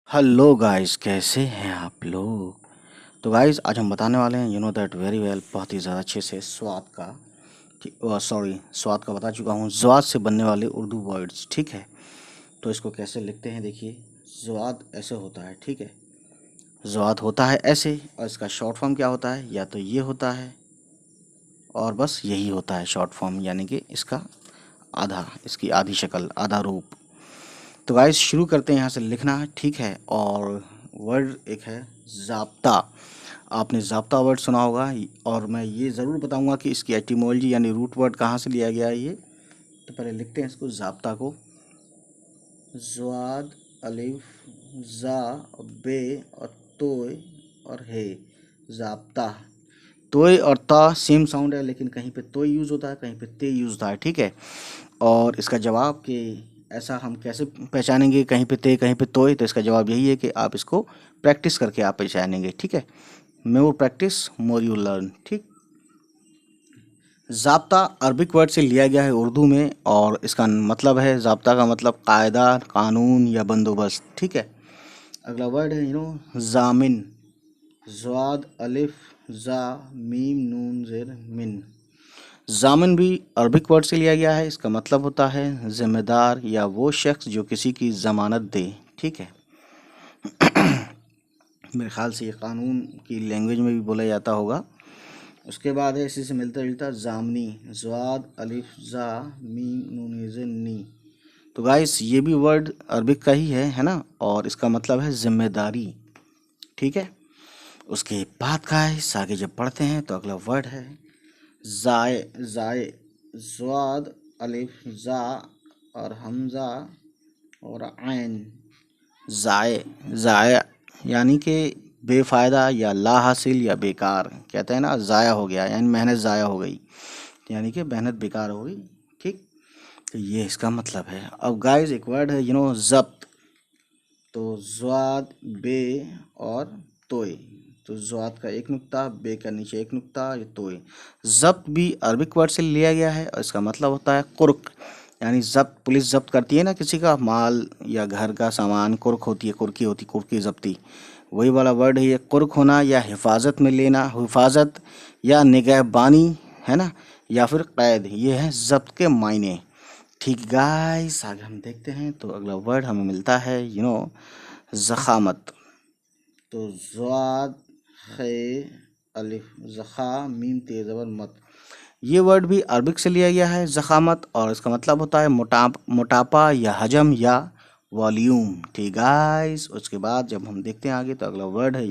Hello guys, कैसे हैं आप लोग। तो गाइस आज हम बताने वाले हैं दैट वेरी वेल, बहुत ही ज़्यादा अच्छे से स्वाद का स्वाद का बता चुका हूँ। स्वाद से बनने वाले उर्दू वर्ड्स, ठीक है। तो इसको कैसे लिखते हैं, देखिए। स्वाद ऐसे होता है, ठीक है। स्वाद होता है ऐसे, और इसका शॉर्ट फॉर्म क्या होता है, या तो ये होता है और बस यही होता है शॉर्ट फॉर्म, यानी कि इसकी आधी शक्ल, आधा रूप। तो गाइस शुरू करते हैं यहाँ से लिखना, ठीक है। और वर्ड एक है ज़ाब्ता। आपने ज़ाब्ता वर्ड सुना होगा, और मैं ये ज़रूर बताऊंगा कि इसकी एटिमोलॉजी यानी रूट वर्ड कहाँ से लिया गया है ये। तो पहले लिखते हैं इसको, ज़ाब्ता को। ज़्वाद, अलिफ, ज़ा, बे और तोय और हे, ज़ाब्ता। तोय और ता सेम साउंड है, लेकिन कहीं पे तोय यूज़ होता है, कहीं पे ते यूज़ होता है, ठीक है। और इसका जवाब कि ऐसा हम कैसे पहचानेंगे, कहीं पे ते कहीं पे तोय, तो इसका जवाब यही है कि आप इसको प्रैक्टिस करके आप पहचानेंगे, ठीक है। More practice more you learn, ठीक। ज़ाब्ता अरबिक वर्ड से लिया गया है उर्दू में, और इसका मतलब है, ज़ाब्ता का मतलब कायदा, कानून या बंदोबस्त, ठीक है। अगला वर्ड है ज़ामिन। ज़्वाद, अलिफ, ज़ा, मीम, नून, ज़ेर, मिन। ज़ामिन भी अरबिक वर्ड से लिया गया है। इसका मतलब होता है जिम्मेदार या वो शख्स जो किसी की ज़मानत दे, ठीक है। मेरे ख्याल से ये कानून की लैंग्वेज में भी बोला जाता होगा। उसके बाद है इसी से मिलता जुलता ज़ामनी। ज़्वाद, अलिफ, ज़ा, मीम, नून, ज़ेर, नी। तो गाइस ये भी वर्ड अरबिक का ही है ना, और इसका मतलब है जिम्मेदारी, ठीक है। उसके बाद गाइस आगे जब पढ़ते हैं तो अगला वर्ड है ज़ाए। ज़ाए, ज़्वाद, अलिफ, ज़ा और हमज़ा और आइन। ज़ाए, ज़ाया यानी कि बेफ़ायदा या ला हासिल या बेकार, कहते हैं ना ज़ाया हो गया, यानी मेहनत ज़ाया हो गई, यानी कि मेहनत बेकार हो गई, ठीक। तो ये इसका मतलब है। अब गाइस एक वर्ड है ज़ब्त। तो ज़्वाद, बे और तोय। तो ज़्वाद का एक नुक्ता, बे का नीचे एक नुक्ता, ये तोय। ज़ब्त भी अरबिक वर्ड से लिया गया है, और इसका मतलब होता है कुर्क। यानी जब्त, पुलिस जब्त करती है ना किसी का माल या घर का सामान, कुर्क होती है, कुर्की होती, कुर्की जब्ती, वही वाला वर्ड है ये। कुर्क होना या हिफाजत में लेना, हिफाजत या निगहबानी, है ना, या फिर कैद, ये है जब्त के मायने, ठीक। गाइस आगे हम देखते हैं तो अगला वर्ड हमें मिलता है ज़खामत। तो ज़्वाद, खे, अलिफ, ज़खा, मीम, ते ज़बर मत। ये वर्ड भी अरबिक से लिया गया है, ज़खामत, और इसका मतलब होता है मोटापा या हजम या वॉल्यूम, ठीक गाइस। उसके बाद जब हम देखते हैं आगे तो अगला वर्ड है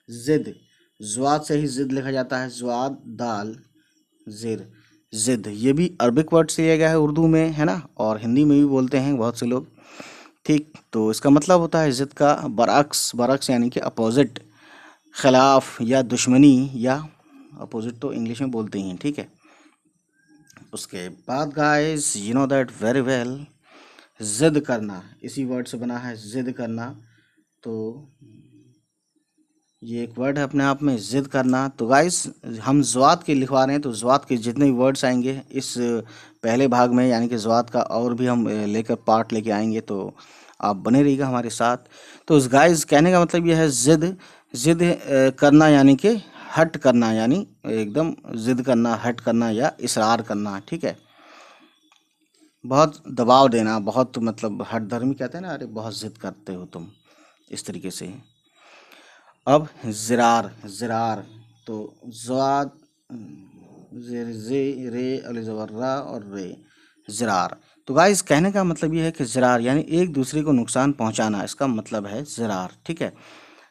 जिद। ज़्वाद से ही जिद लिखा जाता है, ज़्वाद, दाल, जिर, जिद। ये भी अरबिक वर्ड से लिया गया है उर्दू में, है ना, और हिंदी में भी बोलते हैं बहुत से लोग, ठीक। तो इसका मतलब होता है जिद का बरअक्स, बरअक्स यानी कि अपोजिट, खिलाफ या दुश्मनी, या अपोजिट तो इंग्लिश में बोलते ही हैं, ठीक है। उसके बाद गाइस दैट वेरी वेल, जिद करना इसी वर्ड से बना है, जिद करना। तो ये एक वर्ड है अपने आप में, जिद करना। तो गाइस हम ज़्वाद के लिखवा रहे हैं, तो ज़्वाद के जितने भी वर्ड्स आएंगे इस पहले भाग में, यानी कि ज़्वाद का और भी हम लेकर पार्ट लेके आएंगे, तो आप बने रहिएगा हमारे साथ। तो इस गाइस कहने का मतलब यह है जिद, जिद करना यानी कि हट करना, यानी एकदम जिद करना, हट करना या इसरार करना, ठीक है। बहुत दबाव देना, बहुत मतलब हठ धर्मी कहते हैं ना, अरे बहुत जिद करते हो तुम, इस तरीके से। अब ज़रार, ज़रार। तो ज़ाद, जे, रे, अली ज़बर रा और रे, ज़रार। तो गाइस कहने का मतलब ये है कि ज़रार यानी एक दूसरे को नुकसान पहुंचाना, इसका मतलब है ज़रार, ठीक है।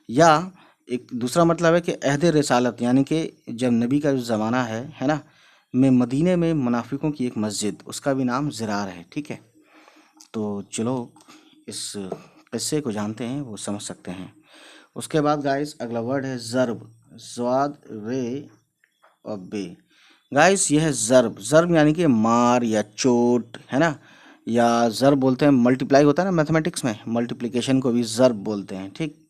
या एक दूसरा मतलब है कि अहद रिसालत, यानी कि जब नबी का जो ज़माना है ना, में मदीने में मुनाफिकों की एक मस्जिद, उसका भी नाम ज़रार है, ठीक है। तो चलो इस किस्से को जानते हैं, वो समझ सकते हैं। उसके बाद गाइस अगला वर्ड है ज़र्ब। स्वाद, रे और बे। गाइस यह है ज़र्ब। ज़र्ब यानी कि मार या चोट, है ना, या ज़र्ब बोलते हैं, मल्टीप्लाई होता है ना मैथमेटिक्स में, मल्टीप्लिकेशन को भी ज़र्ब बोलते हैं, ठीक।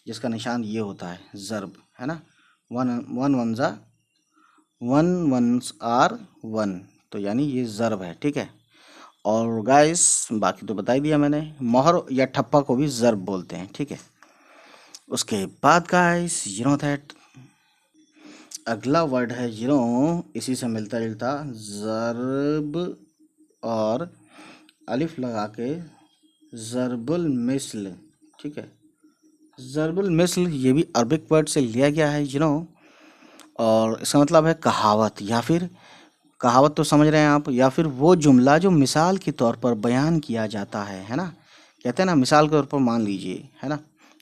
जिसका निशान ये होता है ज़र्ब, है ना, वन वन वन ज़ा, वन वंस आर वन, तो यानी ये ज़र्ब है, ठीक है। और गाइस बाकी तो बता ही दिया मैंने। मोहर या ठप्पा को भी ज़र्ब बोलते हैं, ठीक है। उसके बाद गाइस यू नो दैट अगला वर्ड है इसी से मिलता जुलता ज़र्ब और अलिफ लगा के ज़र्बुल मिस्ल, ठीक है। ज़र्बुल मिस्ल ये भी अरबिक वर्ड से लिया गया है और इसका मतलब है कहावत, या फिर कहावत तो समझ रहे हैं आप, या फिर वो जुमला जो मिसाल के तौर पर बयान किया जाता है ना। कहते हैं ना मिसाल के तौर पर मान लीजिए, है ना,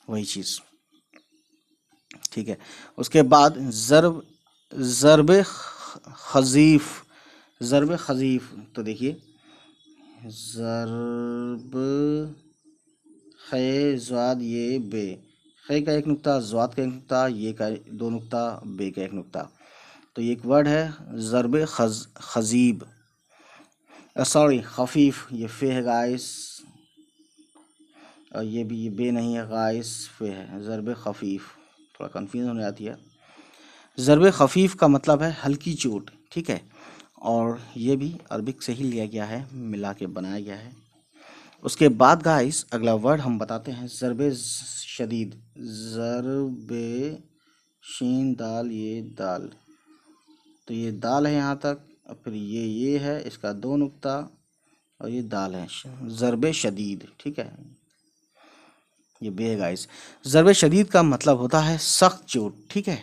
वही चीज़, ठीक है। उसके बाद ज़र्ब खजीफ, ज़र्ब खजीफ तो देखिए ज़र्ब खे ज़ाद ये बे, खे का एक नुक्ता, ज़ाद का एक नुक्ता, ये का दो नुक्ता, बे का एक नुक्ता। तो ये एक वर्ड है ज़र्ब खजीब, सॉरी खफीफ, ये फे है गाइस, और ये भी ये बे नहीं है गाइस, फे है। ज़र्ब खफीफ, थोड़ा कन्फ्यूजन हो जाती है। ज़र्ब खफीफ का मतलब है हल्की चोट, ठीक है। और ये भी अरबिक से ही लिया गया है, मिला के बनाया गया है। उसके बाद गाइस अगला वर्ड हम बताते हैं ज़र्ब शदीद, ज़र्ब शीन दाल ये दाल, तो ये दाल है यहाँ तक, और फिर ये है, इसका दो नुक्ता, और ये दाल है, ज़र्ब शदीद, ठीक है। ये बे है गाइस। ज़र्ब शदीद का मतलब होता है सख्त चोट, ठीक है।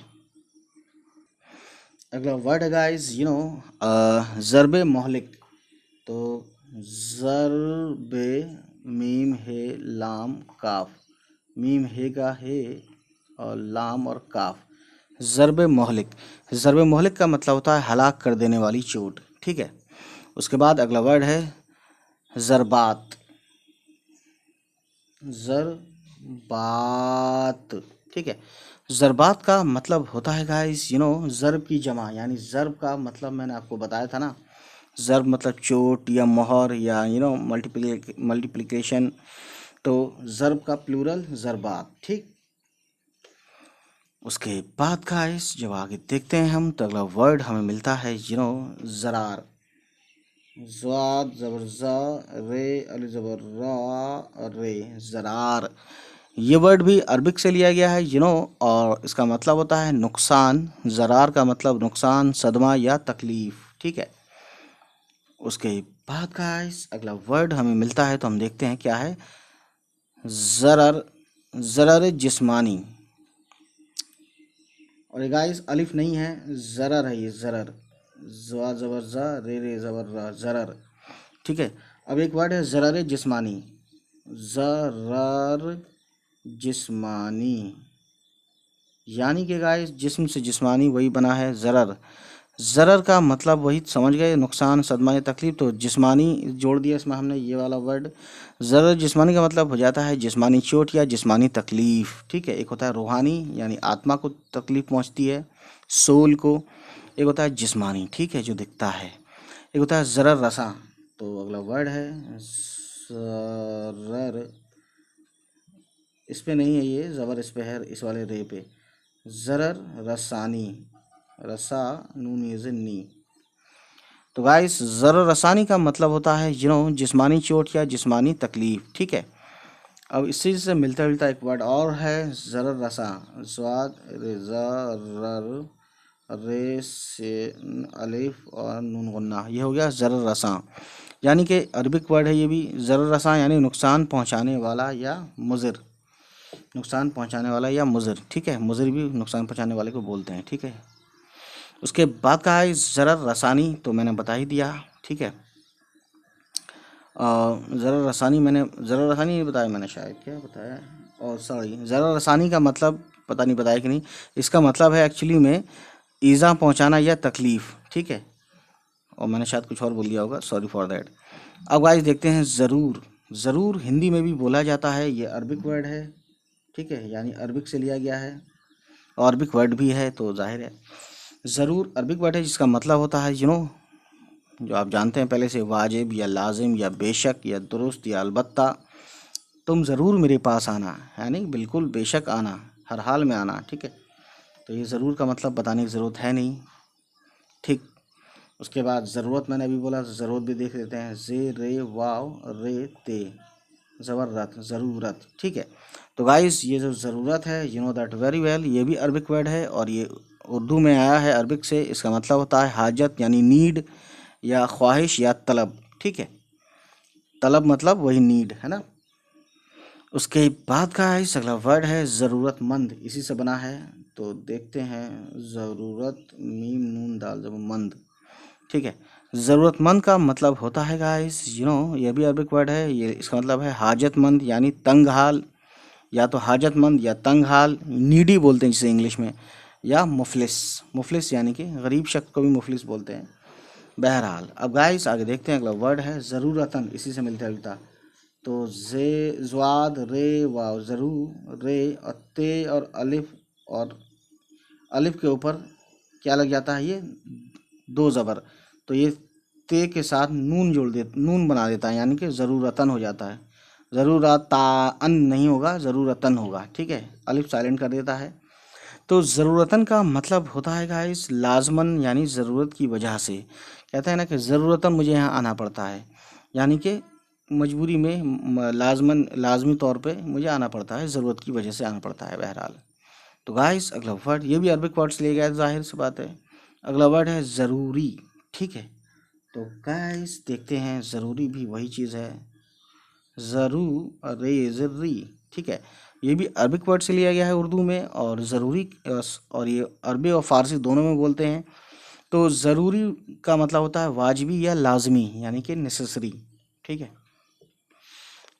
अगला वर्ड है गाइस ज़र्ब मोहलिक, तो ज़र्ब मीम है लाम काफ, मीम है का है और लाम और काफ, ज़र्ब मोहलिक। ज़र्ब मोहलिक का मतलब होता है हलाक कर देने वाली चोट, ठीक है। उसके बाद अगला वर्ड है ज़रबात, ज़रबात, ठीक है। ज़रबात का मतलब होता है गाइस ज़र्ब की जमा, यानी ज़र्ब का मतलब मैंने आपको बताया था ना, ज़र्ब मतलब चोट या मोहर या मल्टीप्लिकेशन, तो ज़र्ब का प्लूरल ज़रबात, ठीक। उसके बाद गाइस जब आगे देखते हैं हम, तो अगला वर्ड हमें मिलता है ज़रार, ज़ाद ज़बर ज़ा, रे अली ज़बर रा, रे, ज़रार। ये वर्ड भी अरबिक से लिया गया है और इसका मतलब होता है नुकसान। ज़रार का मतलब नुकसान, सदमा या तकलीफ, ठीक है। उसके बाद गाइस अगला वर्ड हमें मिलता है, तो हम देखते हैं क्या है। ज़रर, ज़रर जिस्मानी, और ये गाइस अलिफ नहीं है, ज़रर है, ये ज़रर, ज़ा ज़बर ज़ा, रे ज़बर रा, ज़रर, ठीक है। अब एक वर्ड है ज़रर जिस्मानी, ज़रर जिस्मानी, यानी कि गाइस जिस्म से जिस्मानी वही बना है ज़रर। ज़रर का मतलब वही समझ गए, नुकसान, सदमा या तकलीफ, तो जिस्मानी जोड़ दिया इसमें हमने, ये वाला वर्ड। ज़रर जिस्मानी का मतलब हो जाता है जिस्मानी चोट या जिस्मानी तकलीफ, ठीक है। एक होता है रूहानी, यानी आत्मा को तकलीफ पहुंचती है, सोल को। एक होता है जिस्मानी, ठीक है, जो दिखता है। एक होता है ज़रर रसा, तो अगला वर्ड है ज़रर, इस पे नहीं है, ये ज़बर इस पे है, इस वाले रे पे, ज़रर रसानी, रसा नून ये नी। तो गाइस ज़रर रसानी का मतलब होता है जिस्मानी चोट या जिस्मानी तकलीफ, ठीक है। अब इसी से मिलता जुलता एक वर्ड और है ज़रर रसा, स्वाद रेजा रर, रे से अलिफ और नून गुन्ना, ये हो गया ज़रर रसा, यानी कि अरबिक वर्ड है ये भी। ज़रर रसा यानी नुकसान पहुंचाने वाला या मुज़िर, नुकसान पहुंचाने वाला या मुज़िर, ठीक है। मुज़िर भी नुकसान पहुंचाने वाले को बोलते हैं, ठीक है। उसके बाद का है ज़रर रसानी, तो मैंने बता ही दिया, ठीक है। ज़रर रसानी नहीं बताया मैंने, शायद क्या बताया, और सॉरी, ज़रर रसानी का मतलब पता नहीं बताया कि नहीं, इसका मतलब है एक्चुअली में ईज़ा पहुंचाना या तकलीफ़, ठीक है। और मैंने शायद कुछ और बोल दिया होगा, सॉरी फॉर दैट। अब गाइस देखते हैं ज़रूर। ज़रूर हिंदी में भी बोला जाता है, ये अरबिक वर्ड है, ठीक है, यानी अरबिक से लिया गया है, और अरबिक वर्ड भी है, तो जाहिर है ज़रूर अरबिक वर्ड है, जिसका मतलब होता है जो आप जानते हैं पहले से, वाजिब या लाजिम या बेशक या दुरुस्त या अलबत्ता। तुम ज़रूर मेरे पास आना, यानी बिल्कुल बेशक आना, हर हाल में आना, ठीक है। तो ये ज़रूर का मतलब बताने की ज़रूरत है नहीं, ठीक। उसके बाद ज़रूरत मैंने अभी बोला, ज़रूरत भी देख लेते हैं। जे रे वाव रे ते, ज़बरदत, ज़रूरत। ठीक है, तो गाइस ये जो ज़रूरत है, you know that very well, ये भी अरबिक वर्ड है और ये उर्दू में आया है अरबिक से। इसका मतलब होता है हाजत यानी नीड या ख्वाहिश या तलब। ठीक है, तलब मतलब वही नीड है ना। उसके बाद का है अगला वर्ड है ज़रूरतमंद, इसी से बना है। तो देखते हैं, ज़रूरत मीम नून दाल जब मंद। ठीक है, ज़रूरतमंद का मतलब होता है गाइस, यू नो ये भी अरबिक वर्ड है। ये इसका मतलब है हाजतमंद यानी तंग हाल, या तो हाजतमंद या तंग हाल, नीडी बोलते हैं जिसे इंग्लिश में, या मुफलिस। मुफलिस यानी कि गरीब शख्स को भी मुफलिस बोलते हैं। बहरहाल अब गाइस आगे देखते हैं, अगला वर्ड है ज़रूरतन, इसी से मिलता जुलता। तो जे ज़्वाद रे वाव ज़रू रे और ते और अलिफ के ऊपर क्या लग जाता है, ये दो ज़बर, तो ये ते के साथ नून जोड़ दे, नून बना देता है, यानी कि ज़रूरतन हो जाता है। ज़रूरतान नहीं होगा, ज़रूरतन होगा। ठीक है, अलिफ साइलेंट कर देता है। तो ज़रूरतन का मतलब होता है गाइस लाजमन, यानी ज़रूरत की वजह से। कहते हैं ना कि ज़रूरतन मुझे यहाँ आना पड़ता है, यानी कि मजबूरी में, लाजमन लाजमी तौर पे मुझे आना पड़ता है, ज़रूरत की वजह से आना पड़ता है। बहरहाल तो गाइस अगला वर्ड, ये भी अरबिक वर्ड से लिया गया है, जाहिर सी बात है। अगला वर्ड है ज़रूरी। ठीक है, तो गाइस देखते हैं, ज़रूरी भी वही चीज़ है, ज़रूरी। ठीक है, ये भी अरबिक वर्ड से लिया गया है उर्दू में, और ज़रूरी और ये अरबी और फ़ारसी दोनों में बोलते हैं। तो ज़रूरी का मतलब होता है वाजिबी या लाजमी, यानी कि नेसेसरी। ठीक है,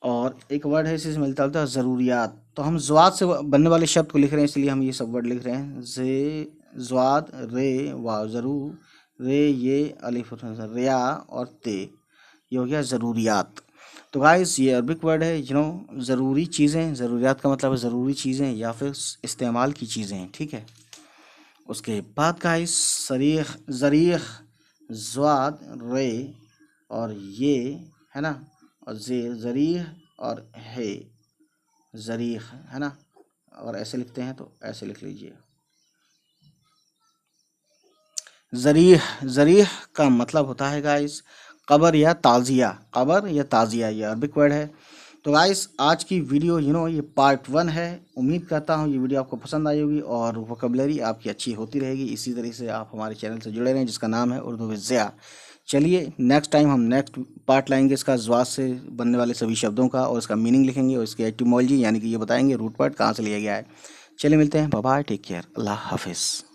और एक वर्ड है इसी से मिलता जुलता, ज़रूरियात। तो हम ज़्वाद से बनने वाले शब्द को लिख रहे हैं, इसलिए हम ये सब वर्ड लिख रहे हैं। जे ज़्वाद रे वाव ज़रू रे ये अलिफ रिया और ते, ये हो गया ज़रूरियात। तो गाइस ये अरबिक वर्ड है, यू नो ज़रूरी चीज़ें, ज़रूरियात का मतलब है ज़रूरी चीज़ें या फिर इस्तेमाल की चीज़ें। ठीक है, उसके बाद गाइस सरीख ज़रीख ज़्वाद रे और ये है ना, और जे ज़रीह और है ज़रीख है ना। अगर ऐसे लिखते हैं तो ऐसे लिख लीजिए, ज़रीह। ज़रीह का मतलब होता है गाइस कब्र या ताज़िया, कब्र या ताज़िया, ये अरबिक वर्ड है। तो गाइस आज की वीडियो, यू नो ये पार्ट 1 है। उम्मीद करता हूँ ये वीडियो आपको पसंद आई होगी और वोकैबुलरी आपकी अच्छी होती रहेगी। इसी तरीके से आप हमारे चैनल से जुड़े रहें, जिसका नाम है उर्दू विद ज़िया। चलिए नेक्स्ट टाइम हम नेक्स्ट पार्ट लाएंगे इसका, ज़्वाद से बनने वाले सभी शब्दों का, और इसका मीनिंग लिखेंगे और इसकी एटिमोलॉजी, यानी कि ये बताएंगे रूट वर्ड कहाँ से लिया गया है। चलिए मिलते हैं, बाय बाय, टेक केयर, अल्लाह हाफिज़।